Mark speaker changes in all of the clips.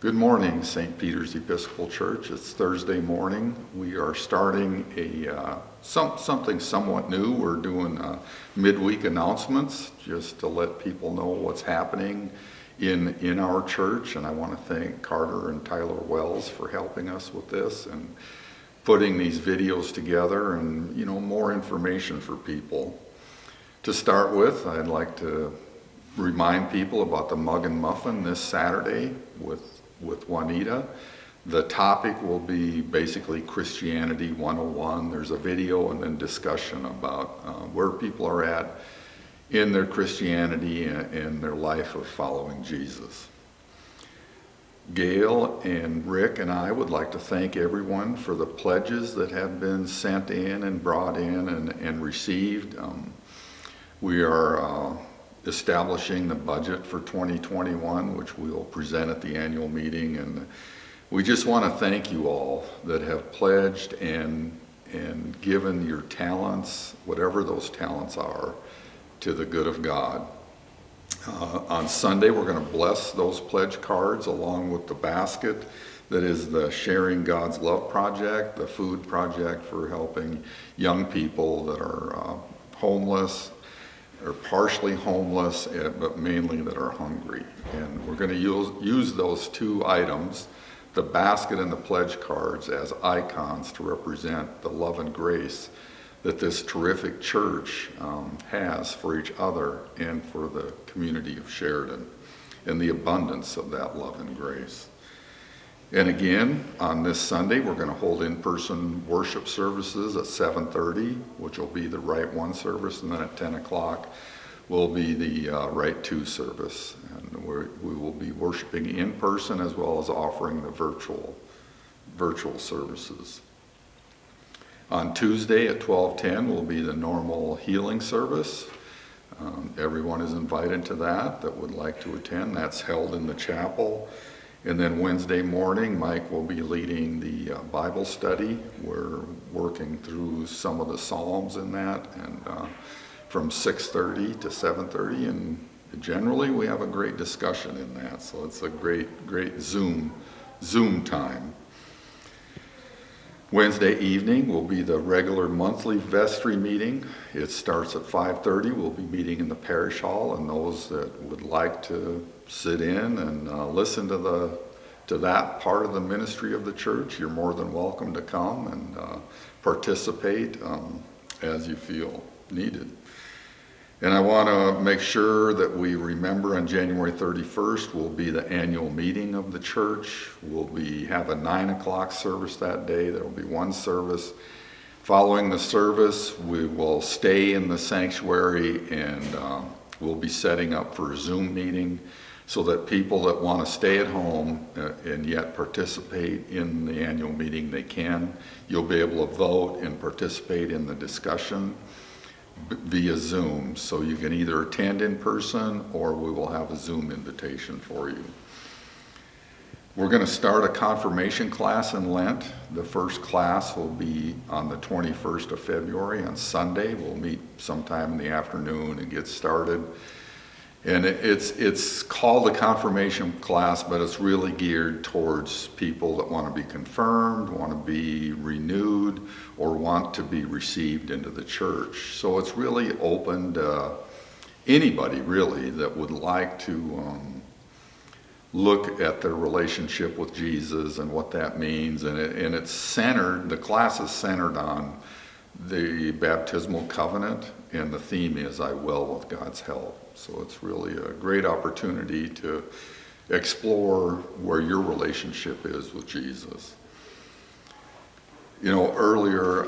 Speaker 1: Good morning, St. Peter's Episcopal Church. It's Thursday morning. We are starting something somewhat new. We're doing midweek announcements just to let people know what's happening in our church. And I want to thank Carter and Tyler Wells for helping us with this and putting these videos together and, more information for people. To start with, I'd like to remind people about the Mug and Muffin this Saturday with Juanita. The topic will be basically Christianity 101. There's a video and then discussion about where people are at in their Christianity and their life of following Jesus. Gail and Rick and I would like to thank everyone for the pledges that have been sent in and brought in and received. We are establishing the budget for 2021, which we will present at the annual meeting. And we just want to thank you all that have pledged and given your talents, whatever those talents are, to the good of God. On Sunday, we're going to bless those pledge cards along with the basket that is the Sharing God's Love Project, the food project for helping young people that are homeless, or partially homeless, but mainly that are hungry. And we're going to use those two items, the basket and the pledge cards, as icons to represent the love and grace that this terrific church has for each other and for the community of Sheridan, and the abundance of that love and grace. And again, on this Sunday, we're going to hold in-person worship services at 7:30, which will be the Rite 1 service, and then at 10 o'clock will be the Rite 2 service. And we will be worshiping in person as well as offering the virtual services. On Tuesday at 12:10 will be the normal healing service. Everyone is invited to that would like to attend. That's held in the chapel. And then Wednesday morning, Mike will be leading the Bible study. We're working through some of the Psalms in that, and from 6:30 to 7:30. And generally, we have a great discussion in that. So it's a great Zoom time. Wednesday evening will be the regular monthly vestry meeting. It starts at 5:30. We'll be meeting in the parish hall, and those that would like to sit in and listen to that part of the ministry of the church, you're more than welcome to come and participate as you feel needed. And I want to make sure that we remember on January 31st will be the annual meeting of the church. We'll have a 9 o'clock service that day. There will be one service. Following the service, we will stay in the sanctuary and we'll be setting up for a Zoom meeting so that people that want to stay at home and yet participate in the annual meeting, they can. You'll be able to vote and participate in the discussion via Zoom. So you can either attend in person or we will have a Zoom invitation for you. We're going to start a confirmation class in Lent. The first class will be on the 21st of February on Sunday. We'll meet sometime in the afternoon and get started. And it's called a confirmation class, but it's really geared towards people that want to be confirmed, want to be renewed, or want to be received into the church. So it's really open to anybody, really, that would like to look at their relationship with Jesus and what that means. And it's centered, the class is centered on the baptismal covenant, and the theme is I will with God's help. So it's really a great opportunity to explore where your relationship is with Jesus. Earlier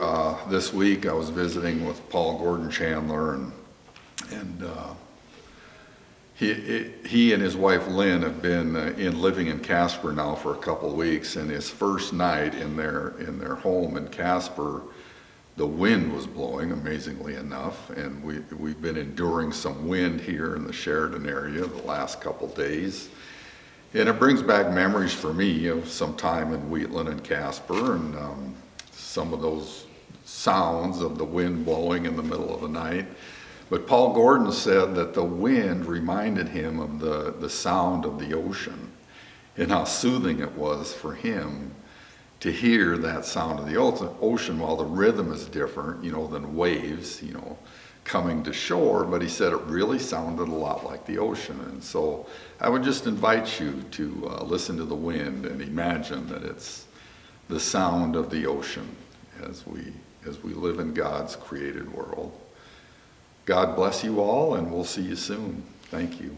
Speaker 1: this week I was visiting with Paul Gordon Chandler, and he and his wife Lynn have been living in Casper now for a couple of weeks, and his first night in their home in Casper, the wind was blowing, amazingly enough, and we've been enduring some wind here in the Sheridan area the last couple days. And it brings back memories for me of some time in Wheatland and Casper, and some of those sounds of the wind blowing in the middle of the night. But Paul Gordon said that the wind reminded him of the sound of the ocean. and how soothing it was for him to hear that sound of the ocean. While the rhythm is different, than waves, coming to shore, but he said it really sounded a lot like the ocean. And so I would just invite you to listen to the wind and imagine that it's the sound of the ocean as we live in God's created world. God bless you all, and we'll see you soon. Thank you.